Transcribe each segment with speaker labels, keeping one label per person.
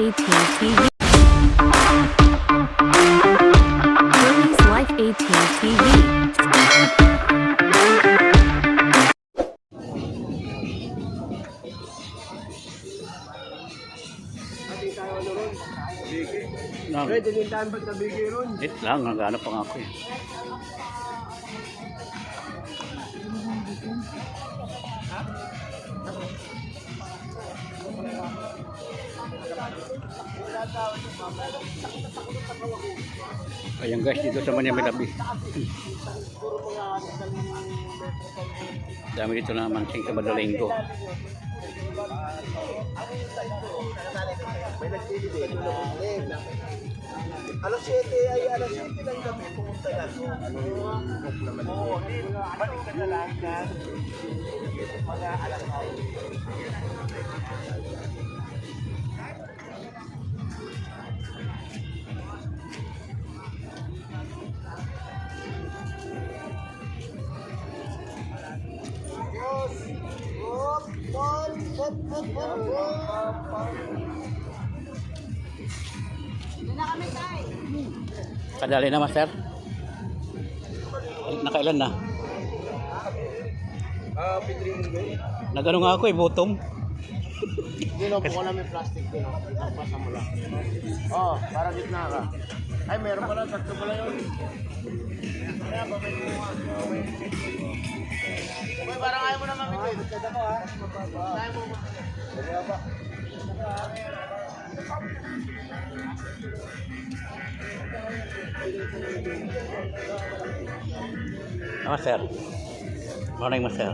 Speaker 1: 18 TV. Burmese Life 18 TV.
Speaker 2: Pwede din tayo ba't nabigay ron?
Speaker 3: Wait lang, naghanap pa nga ako eh. Ayan guys, dito sa Manyami Labi. Dami dito na mansing sa Badalenggo.
Speaker 2: Alas 7 ay alas 7 lang kami pumunta na. Oo, balik ka na lang na mga alas 9.
Speaker 3: Kadali na, master. Nakailan na?
Speaker 2: Pitring ko.
Speaker 3: Nagano nga ako eh, bottom.
Speaker 2: Ginupo ko namin plastic din. Napasa mo lang. Oh, para gitna ka. Ay, meron pala. Tatlo pala yun. Kaya, babay mo nga. Uy, parang ayaw mo na mamit. Magkada ko ha. Ayaw mo. Kaya ba?
Speaker 3: Master. Morning, master.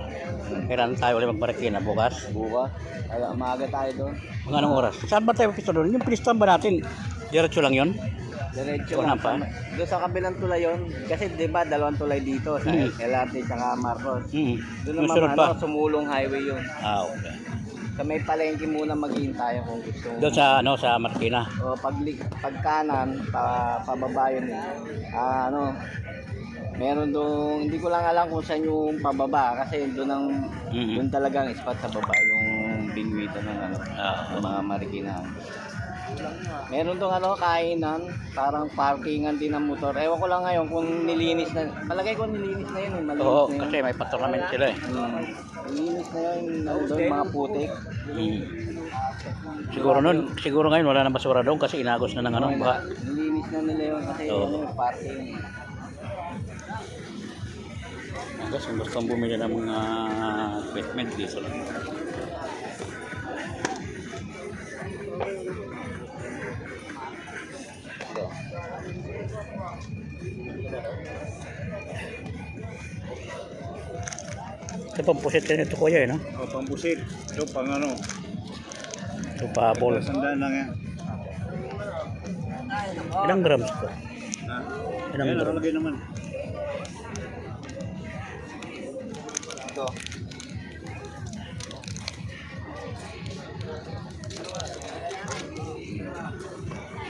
Speaker 3: Kailan tayo ulit magbarakina? Bukas?
Speaker 2: Bukas. Maaga tayo doon.
Speaker 3: Mga anong oras? Saan ba tayo pista doon? Yung pinistan ba natin? Diretso lang yun?
Speaker 2: Diretso
Speaker 3: Wala
Speaker 2: lang
Speaker 3: pa?
Speaker 2: Doon sa kabilang tulay yun. Kasi di ba dalawang tulay dito sa LRT at Marcos. Doon
Speaker 3: Yung
Speaker 2: naman
Speaker 3: sunod pa?
Speaker 2: sumulong highway yun.
Speaker 3: Ah, okay.
Speaker 2: Sa may palengke muna maghihin tayo kung gusto mo.
Speaker 3: Doon sa, ano, sa Marikina.
Speaker 2: O pag kanan, pababa yun eh. Meron doon, hindi ko lang alam kung saan yung pababa kasi doon ang doon talagang spot sa baba yung bingwito ng ng mga Marikina. Meron doon kainan, parang parkingan din ng motor. Ewan ko lang ngayon kung nilinis na. Palagay ko nilinis na yun eh. Malinis
Speaker 3: Oo,
Speaker 2: na yun.
Speaker 3: kasi may patronamen sila eh.
Speaker 2: Nilinis na yun, doon mga putik.
Speaker 3: Siguro ngayon wala na basura doon kasi inagos na ng ano. Baka,
Speaker 2: Nilinis na nila yun kasi parking.
Speaker 3: guys, kung gusto bumili ng mga equipment dito lang. Ito pang pusit din ito kuya eh, no?
Speaker 4: O, pambusit. Ito, pang ano.
Speaker 3: Ito pabol.
Speaker 4: Sandaan lang yan.
Speaker 3: Ilang grams ito?
Speaker 4: Ha?
Speaker 3: Ilang
Speaker 4: Ayan,
Speaker 3: grams?
Speaker 4: nakalagay naman.
Speaker 2: Ito.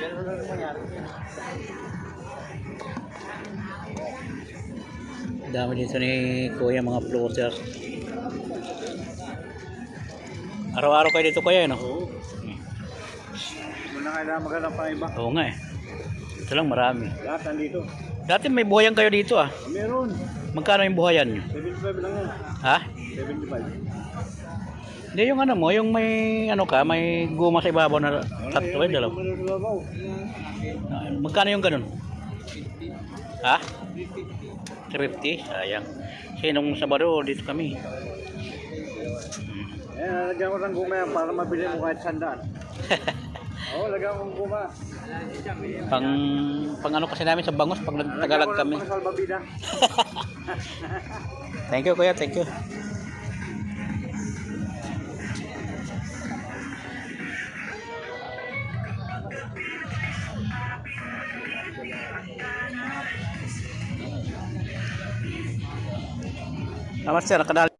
Speaker 2: Ganun lang nangyari.
Speaker 3: Dami dito ni kuya mga floater. Araw-araw kayo dito kuya, no?
Speaker 4: Oo. Hindi mo na kailangan maghanap pa iba.
Speaker 3: Oo nga eh. Ito lang marami.
Speaker 4: Lahat nandito.
Speaker 3: Dati may buhayan kayo dito ah.
Speaker 4: Meron.
Speaker 3: Magkano yung buhayan nyo?
Speaker 4: 75 lang yan.
Speaker 3: Ha?
Speaker 4: 75.
Speaker 3: Hindi yung ano mo, yung may ano ka, may guma sa ibabaw na tatlo eh, dalaw. Magkano yung ganun? Ha? 350? Sayang. Kasi nung Sabado, dito kami.
Speaker 4: Ayan, nalagyan ko ng guma yan para mabili mo kahit sandaan. Oo, lagyan ko ng guma.
Speaker 3: Pang ano kasi namin sa Bangus pag nagtagalag kami.
Speaker 4: Lagyan ko ng salbabida.
Speaker 3: Thank you kuya, thank you. Master, nakadali.